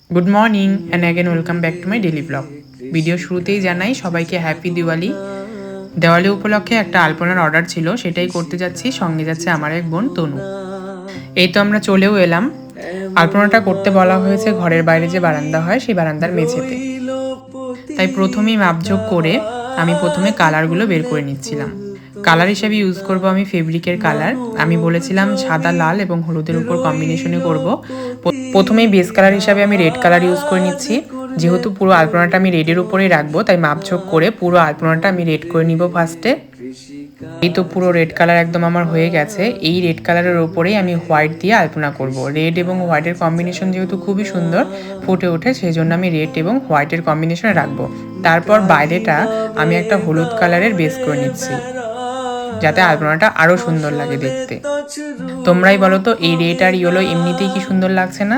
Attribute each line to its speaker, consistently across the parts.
Speaker 1: Good morning and again welcome back to my daily blog. Video শুরুতেই জানাই সবাইকে happy Diwali. Diwali উপলক্ষে একটা আলপনার অর্ডার ছিল, সেটাই করতে যাচ্ছি। সঙ্গে যাচ্ছে আমার এক বোন তনু। এই তো আমরা চলেও এলাম। আলপনাটা করতে বলা হয়েছে ঘরের বাইরে যে বারান্দা হয় সেই বারান্দার মেঝেতে। তাই প্রথমেই মাপঝোপ করে আমি প্রথমে কালারগুলো বের করে নিচ্ছিলাম। কালার হিসেবে ইউজ করব আমি ফেব্রিকের কালার। আমি বলেছিলাম সাদা, লাল এবং হলুদের উপর কম্বিনেশনে করব। প্রথমেই বেস কালার হিসাবে আমি রেড কালার ইউজ করে নিচ্ছি। যেহেতু পুরো আলপনাটা আমি রেডের উপরেই রাখবো, তাই মাপঝোপ করে পুরো আলপনাটা আমি রেড করে নিব ফার্স্টে। এই তো পুরো রেড কালার একদম আমার হয়ে গেছে। এই রেড কালারের ওপরেই আমি হোয়াইট দিয়ে আলপনা করব। রেড এবং হোয়াইটের কম্বিনেশন যেহেতু খুবই সুন্দর ফুটে ওঠে, সেই জন্য আমি রেড এবং হোয়াইটের কম্বিনেশনে রাখবো। তারপর বাইরেটা আমি একটা হলুদ কালারের বেস করে নিচ্ছি, যাতে আলপনাটা আরও সুন্দর লাগে দেখতে। তোমরাই বলো তো, এই রেড আর ইয়েলো এমনিতেই কি সুন্দর লাগছে না?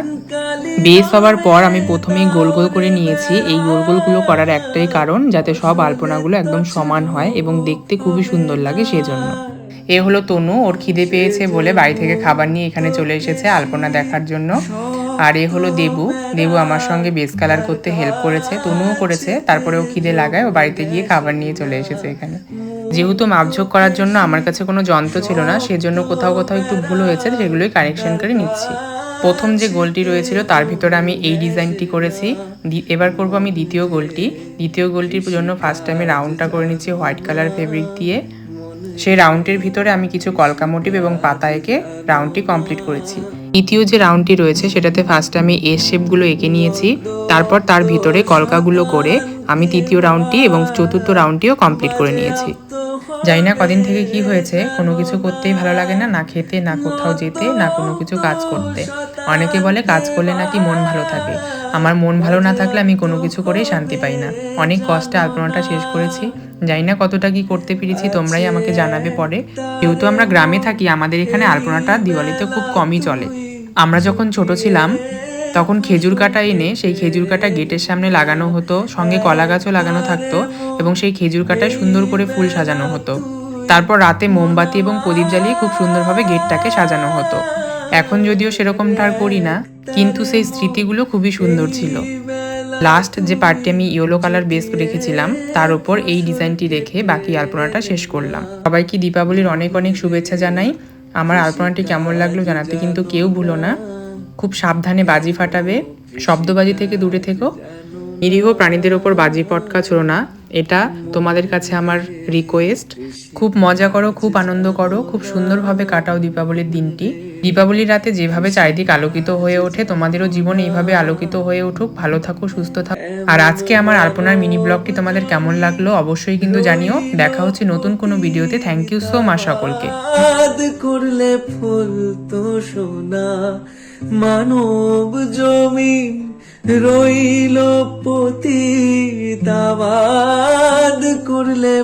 Speaker 1: বেস হওয়ার পর আমি প্রথমেই গোল গোল করে নিয়েছি। এই গোল গোলগুলো করার একটাই কারণ, যাতে সব আলপনাগুলো একদম সমান হয় এবং দেখতে খুবই সুন্দর লাগে সেজন্য। এ হলো তনু, ওর খিদে পেয়েছে বলে বাড়ি থেকে খাবার নিয়ে এখানে চলে এসেছে আলপনা দেখার জন্য। আর এ হলো দেবু। দেবু আমার সঙ্গে বেস কালার করতে হেল্প করেছে, তনুও করেছে। তারপরে ও খিদে লাগায় ও বাড়িতে গিয়ে খাবার নিয়ে চলে এসেছে এখানে। যেহেতু মাপঝোপ করার জন্য আমার কাছে কোনো যন্ত্র ছিল না, সেজন্য কোথাও কোথাও একটু ভুল হয়েছে, সেগুলোই কারেকশন করে নিচ্ছি। প্রথম যে গোলটি রয়েছিল তার ভিতরে আমি এই ডিজাইনটি করেছি। এবার করব আমি দ্বিতীয় গোলটি। দ্বিতীয় গোলটির জন্য ফার্স্ট আমি রাউন্ডটা করে নিচ্ছি হোয়াইট কালার ফেব্রিক দিয়ে। সেই রাউন্ডের ভিতরে আমি কিছু কলকা মোটিভ এবং পাতা এঁকে রাউন্ডটি কমপ্লিট করেছি। দ্বিতীয় যে রাউন্ডটি রয়েছে সেটাতে ফার্স্ট আমি এস শেপগুলো এঁকে নিয়েছি। তারপর তার ভিতরে কলকাগুলো করে আমি তৃতীয় রাউন্ডটি এবং চতুর্থ রাউন্ডটিও কমপ্লিট করে নিয়েছি। জানি না কদিন থেকে কি হয়েছে, কোনো কিছু করতেই ভালো লাগে না, না খেতে, না কোথাও যেতে, না কোনো কিছু কাজ করতে। অনেকে বলে কাজ করলে নাকি মন ভালো থাকে। আমার মন ভালো না থাকলে আমি কোনো কিছু করেই শান্তি পাই না। অনেক কষ্টে আলপনাটা শেষ করেছি। জানি না কতটা কি করতে পেরেছি, তোমরাই আমাকে জানাবে পরে। যেহেতু আমরা গ্রামে থাকি, আমাদের এখানে আলপনাটা দিওয়ালিতে খুব কমই চলে। আমরা যখন ছোট ছিলাম তখন খেজুর কাটা এনে সেই খেজুর কাটা গেটের সামনে লাগানো হতো, সঙ্গে কলা গাছও লাগানো থাকতো এবং সেই খেজুর কাটায় সুন্দর করে ফুল সাজানো হতো। তারপর রাতে মোমবাতি এবং প্রদীপ জ্বালিয়ে খুব সুন্দরভাবে গেটটাকে সাজানো হতো। এখন যদিও সেরকমটা আর করি না, কিন্তু সেই স্মৃতিগুলো খুবই সুন্দর ছিল। লাস্ট যে পার্টটি আমি ইয়েলো কালার বেস রেখেছিলাম, তার উপর এই ডিজাইনটি রেখে বাকি আলপনাটা শেষ করলাম। সবাইকে দীপাবলির অনেক অনেক শুভেচ্ছা জানাই। আমার আলপনাটি কেমন লাগলো জানাতে কিন্তু কেউ ভুলো না। খুব সাবধানে বাজি ফাটাবে, শব্দবাজি থেকে দূরে থেকো। নিরীহ প্রাণীদের ওপর বাজি পটকা ছোড়ো না, এটা তোমাদের কাছে আমার রিকোয়েস্ট। খুব মজা করো, খুব আনন্দ করো, খুব সুন্দরভাবে কাটাও দীপাবলির দিনটি। দীপাবলির রাতে যেভাবে চারিদিক আলোকিত হয়ে ওঠে, তোমাদেরও জীবন এইভাবে আলোকিত হয়ে উঠুক। ভালো থাকো, সুস্থ থাকো। আর আজকে আমার আলপনার মিনি ব্লগটি তোমাদের কেমন লাগলো অবশ্যই কিন্তু জানিও। দেখা হচ্ছে নতুন কোনো ভিডিওতে। থ্যাংক ইউ সো মাচ সকলকে।
Speaker 2: করলে ফুল তো সোনা মানব জমিন রইল পতিতাবাদ করলে